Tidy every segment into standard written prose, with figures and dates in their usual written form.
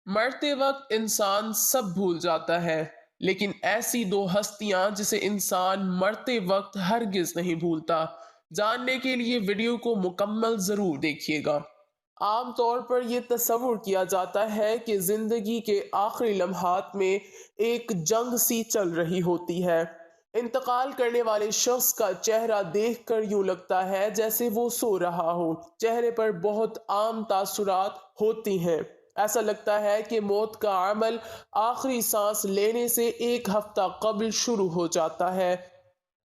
مرتے وقت انسان سب بھول جاتا ہے، لیکن ایسی دو ہستیاں جسے انسان مرتے وقت ہرگز نہیں بھولتا، جاننے کے لیے ویڈیو کو مکمل ضرور دیکھیے گا۔ عام طور پر یہ تصور کیا جاتا ہے کہ زندگی کے آخری لمحات میں ایک جنگ سی چل رہی ہوتی ہے۔ انتقال کرنے والے شخص کا چہرہ دیکھ کر یوں لگتا ہے جیسے وہ سو رہا ہو۔ چہرے پر بہت عام تاثرات ہوتی ہیں۔ ایسا لگتا ہے کہ موت کا عمل آخری سانس لینے سے ایک ہفتہ قبل شروع ہو جاتا ہے۔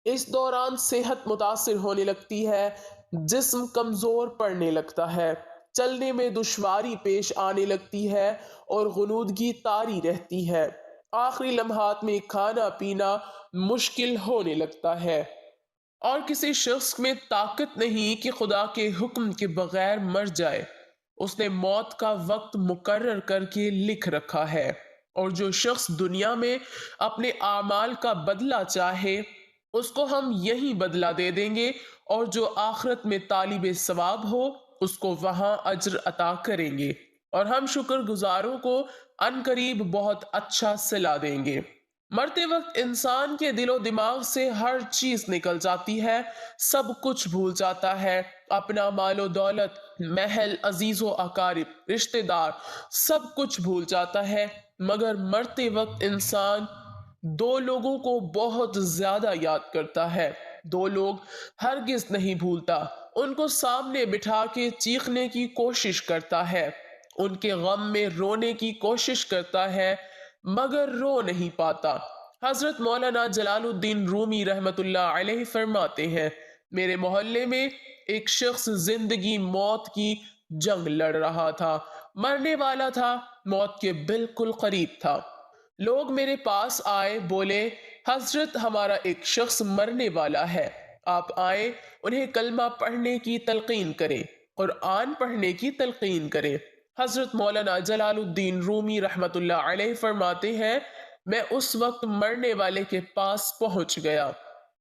اس دوران صحت متاثر ہونے لگتی ہے، جسم کمزور پڑنے لگتا ہے، چلنے میں دشواری پیش آنے لگتی ہے اور غنودگی طاری رہتی ہے۔ آخری لمحات میں کھانا پینا مشکل ہونے لگتا ہے اور کسی شخص میں طاقت نہیں کہ خدا کے حکم کے بغیر مر جائے۔ اس نے موت کا وقت مقرر کر کے لکھ رکھا ہے، اور جو شخص دنیا میں اپنے اعمال کا بدلہ چاہے اس کو ہم یہی بدلہ دے دیں گے، اور جو آخرت میں طالب ثواب ہو اس کو وہاں اجر عطا کریں گے، اور ہم شکر گزاروں کو ان قریب بہت اچھا صلہ دیں گے۔ مرتے وقت انسان کے دل و دماغ سے ہر چیز نکل جاتی ہے، سب کچھ بھول جاتا ہے، اپنا مال و دولت، محل، عزیز و اقارب، رشتہ دار، سب کچھ بھول جاتا ہے، مگر مرتے وقت انسان دو لوگوں کو بہت زیادہ یاد کرتا ہے۔ دو لوگ ہرگز نہیں بھولتا، ان کو سامنے بٹھا کے چیخنے کی کوشش کرتا ہے، ان کے غم میں رونے کی کوشش کرتا ہے، مگر رو نہیں پاتا۔ حضرت مولانا جلال الدین رومی رحمت اللہ علیہ فرماتے ہیں، میرے محلے میں ایک شخص زندگی موت کی جنگ لڑ رہا تھا، مرنے والا تھا، موت کے بالکل قریب تھا۔ لوگ میرے پاس آئے، بولے حضرت ہمارا ایک شخص مرنے والا ہے، آپ آئیں انہیں کلمہ پڑھنے کی تلقین کریں، قرآن پڑھنے کی تلقین کریں۔ حضرت مولانا جلال الدین رومی رحمت اللہ علیہ فرماتے ہیں، میں اس وقت مرنے والے کے پاس پہنچ گیا،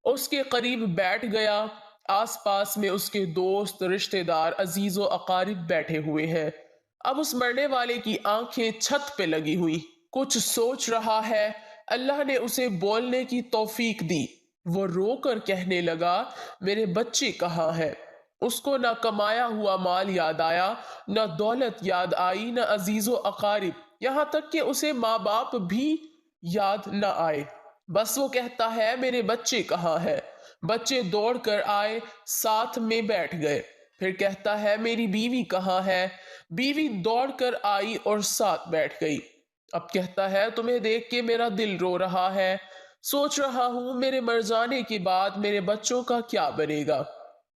اس کے قریب بیٹھ گیا، آس پاس میں اس کے دوست، رشتہ دار، عزیز و اقارب بیٹھے ہوئے ہیں۔ اب اس مرنے والے کی آنکھیں چھت پہ لگی ہوئی، کچھ سوچ رہا ہے۔ اللہ نے اسے بولنے کی توفیق دی، وہ رو کر کہنے لگا میرے بچے کہاں ہیں؟ اس کو نہ کمایا ہوا مال یاد آیا، نہ دولت یاد آئی، نہ عزیز و اقارب، یہاں تک کہ اسے ماں باپ بھی یاد نہ آئے۔ بس وہ کہتا ہے میرے بچے کہاں ہیں؟ بچے دوڑ کر آئے، ساتھ میں بیٹھ گئے۔ پھر کہتا ہے میری بیوی کہاں ہے؟ بیوی دوڑ کر آئی اور ساتھ بیٹھ گئی۔ اب کہتا ہے تمہیں دیکھ کے میرا دل رو رہا ہے، سوچ رہا ہوں میرے مر جانے کے بعد میرے بچوں کا کیا بنے گا۔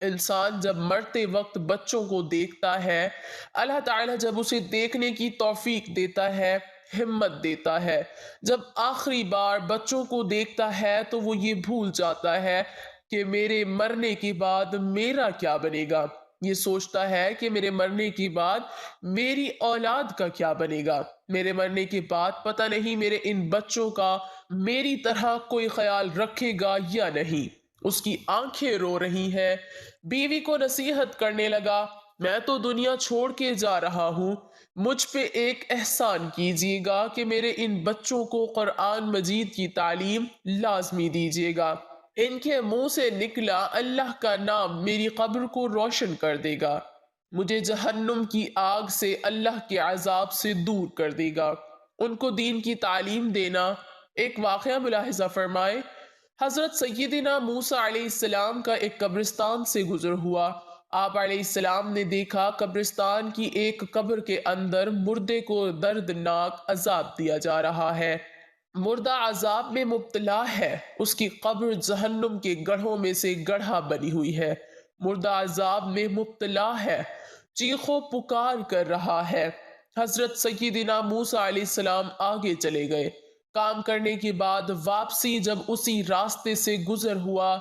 انسان جب مرتے وقت بچوں کو دیکھتا ہے، اللہ تعالیٰ جب اسے دیکھنے کی توفیق دیتا ہے، ہمت دیتا ہے، جب آخری بار بچوں کو دیکھتا ہے تو وہ یہ بھول جاتا ہے کہ میرے مرنے کے بعد میرا کیا بنے گا۔ یہ سوچتا ہے کہ میرے مرنے کے بعد میری اولاد کا کیا بنے گا، میرے مرنے کے بعد پتہ نہیں میرے ان بچوں کا میری طرح کوئی خیال رکھے گا یا نہیں۔ اس کی آنکھیں رو رہی ہیں۔ بیوی کو نصیحت کرنے لگا، میں تو دنیا چھوڑ کے جا رہا ہوں، مجھ پہ ایک احسان کیجیے گا کہ میرے ان بچوں کو قرآن مجید کی تعلیم لازمی دیجیے گا۔ ان کے منہ سے نکلا اللہ کا نام میری قبر کو روشن کر دے گا، مجھے جہنم کی آگ سے اللہ کے عذاب سے دور کر دے گا۔ ان کو دین کی تعلیم دینا۔ ایک واقعہ ملاحظہ فرمائے، حضرت سیدنا موسیٰ علیہ السلام کا ایک قبرستان سے گزر ہوا۔ آپ علیہ السلام نے دیکھا قبرستان کی ایک قبر کے اندر مردے کو دردناک عذاب دیا جا رہا ہے۔ مردہ عذاب میں مبتلا ہے، اس کی قبر جہنم کے گڑھوں میں سے گڑھا بنی ہوئی ہے، مردہ عذاب میں مبتلا ہے، چیخ و پکار کر رہا ہے۔ حضرت سیدنا موسیٰ علیہ السلام آگے چلے گئے۔ کام کرنے کے بعد واپسی جب اسی راستے سے گزر ہوا،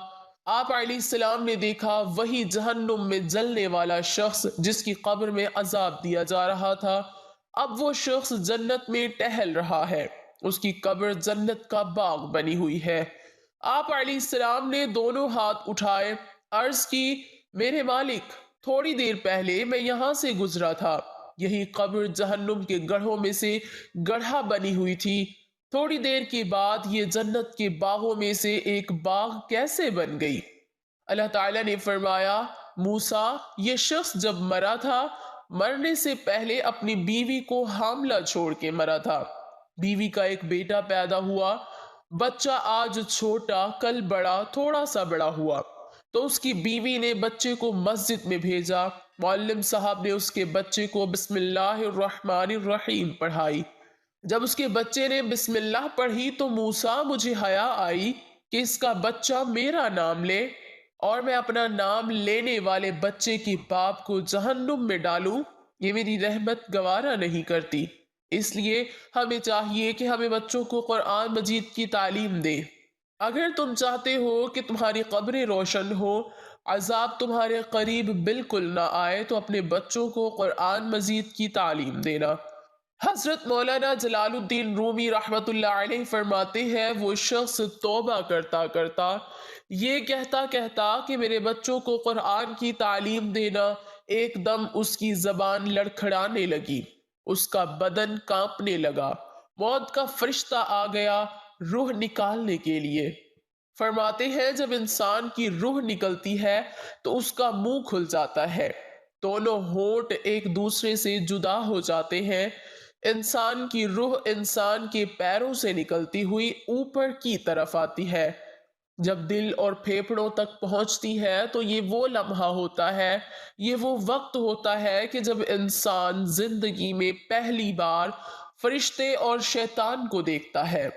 آپ علیہ السلام نے دیکھا وہی جہنم میں جلنے والا شخص جس کی قبر میں عذاب دیا جا رہا تھا، اب وہ شخص جنت میں ٹہل رہا ہے، اس کی قبر جنت کا باغ بنی ہوئی ہے۔ آپ علیہ السلام نے دونوں ہاتھ اٹھائے، عرض کی میرے مالک، تھوڑی دیر پہلے میں یہاں سے گزرا تھا، یہی قبر جہنم کے گڑھوں میں سے گڑھا بنی ہوئی تھی۔ تھوڑی دیر کے بعد یہ جنت کے باغوں میں سے ایک باغ کیسے بن گئی؟ اللہ تعالیٰ نے فرمایا، موسیٰ، یہ شخص جب مرا تھا، مرنے سے پہلے اپنی بیوی کو حاملہ چھوڑ کے مرا تھا۔ بیوی کا ایک بیٹا پیدا ہوا، بچہ آج چھوٹا کل بڑا، تھوڑا سا بڑا ہوا تو اس کی بیوی نے بچے کو مسجد میں بھیجا۔ معلم صاحب نے اس کے بچے کو بسم اللہ الرحمن الرحیم پڑھائی۔ جب اس کے بچے نے بسم اللہ پڑھی تو موسیٰ، مجھے حیا آئی کہ اس کا بچہ میرا نام لے اور میں اپنا نام لینے والے بچے کی باپ کو جہنم میں ڈالوں، یہ میری رحمت گوارا نہیں کرتی۔ اس لیے ہمیں چاہیے کہ ہمیں بچوں کو قرآن مجید کی تعلیم دیں۔ اگر تم چاہتے ہو کہ تمہاری قبریں روشن ہو، عذاب تمہارے قریب بالکل نہ آئے، تو اپنے بچوں کو قرآن مجید کی تعلیم دینا۔ حضرت مولانا جلال الدین رومی رحمت اللہ علیہ فرماتے ہیں، وہ شخص توبہ کرتا کرتا یہ کہتا کہ میرے بچوں کو قرآن کی تعلیم دینا، ایک دم اس کی زبان لڑکھڑانے لگی، اس کا بدن کانپنے لگا، موت کا فرشتہ آ گیا روح نکالنے کے لیے۔ فرماتے ہیں جب انسان کی روح نکلتی ہے تو اس کا منہ کھل جاتا ہے، دونوں ہونٹ ایک دوسرے سے جدا ہو جاتے ہیں۔ انسان کی روح انسان کے پیروں سے نکلتی ہوئی اوپر کی طرف آتی ہے۔ جب دل اور پھیپھڑوں تک پہنچتی ہے تو یہ وہ لمحہ ہوتا ہے، یہ وہ وقت ہوتا ہے کہ جب انسان زندگی میں پہلی بار فرشتے اور شیطان کو دیکھتا ہے۔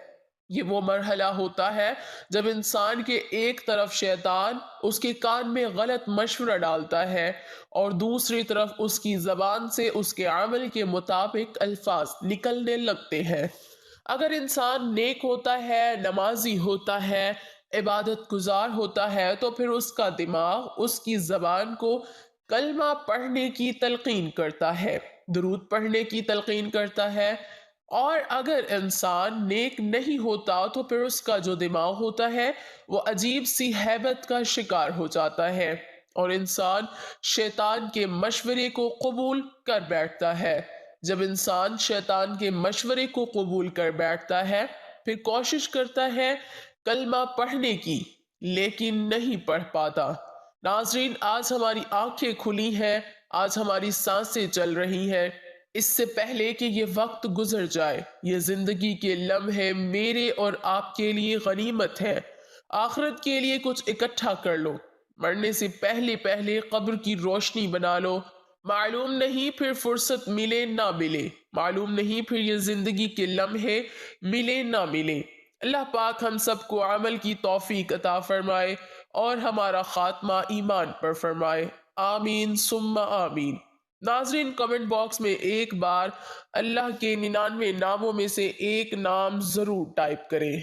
یہ وہ مرحلہ ہوتا ہے جب انسان کے ایک طرف شیطان اس کے کان میں غلط مشورہ ڈالتا ہے اور دوسری طرف اس کی زبان سے اس کے عمل کے مطابق الفاظ نکلنے لگتے ہیں۔ اگر انسان نیک ہوتا ہے، نمازی ہوتا ہے، عبادت گزار ہوتا ہے، تو پھر اس کا دماغ اس کی زبان کو کلمہ پڑھنے کی تلقین کرتا ہے، درود پڑھنے کی تلقین کرتا ہے۔ اور اگر انسان نیک نہیں ہوتا تو پھر اس کا جو دماغ ہوتا ہے وہ عجیب سی ہیبت کا شکار ہو جاتا ہے اور انسان شیطان کے مشورے کو قبول کر بیٹھتا ہے۔ جب انسان شیطان کے مشورے کو قبول کر بیٹھتا ہے، پھر کوشش کرتا ہے کلمہ پڑھنے کی، لیکن نہیں پڑھ پاتا۔ ناظرین، آج ہماری آنکھیں کھلی ہیں، آج ہماری سانسیں چل رہی ہیں۔ اس سے پہلے کہ یہ وقت گزر جائے، یہ زندگی کے لمحے میرے اور آپ کے لیے غنیمت ہے۔ آخرت کے لیے کچھ اکٹھا کر لو، مرنے سے پہلے پہلے قبر کی روشنی بنا لو۔ معلوم نہیں پھر فرصت ملے نہ ملے، معلوم نہیں پھر یہ زندگی کے لمحے ملے نہ ملے۔ اللہ پاک ہم سب کو عمل کی توفیق عطا فرمائے اور ہمارا خاتمہ ایمان پر فرمائے، آمین ثم آمین۔ ناظرین، کمنٹ باکس میں ایک بار اللہ کے 99 ناموں میں سے ایک نام ضرور ٹائپ کریں۔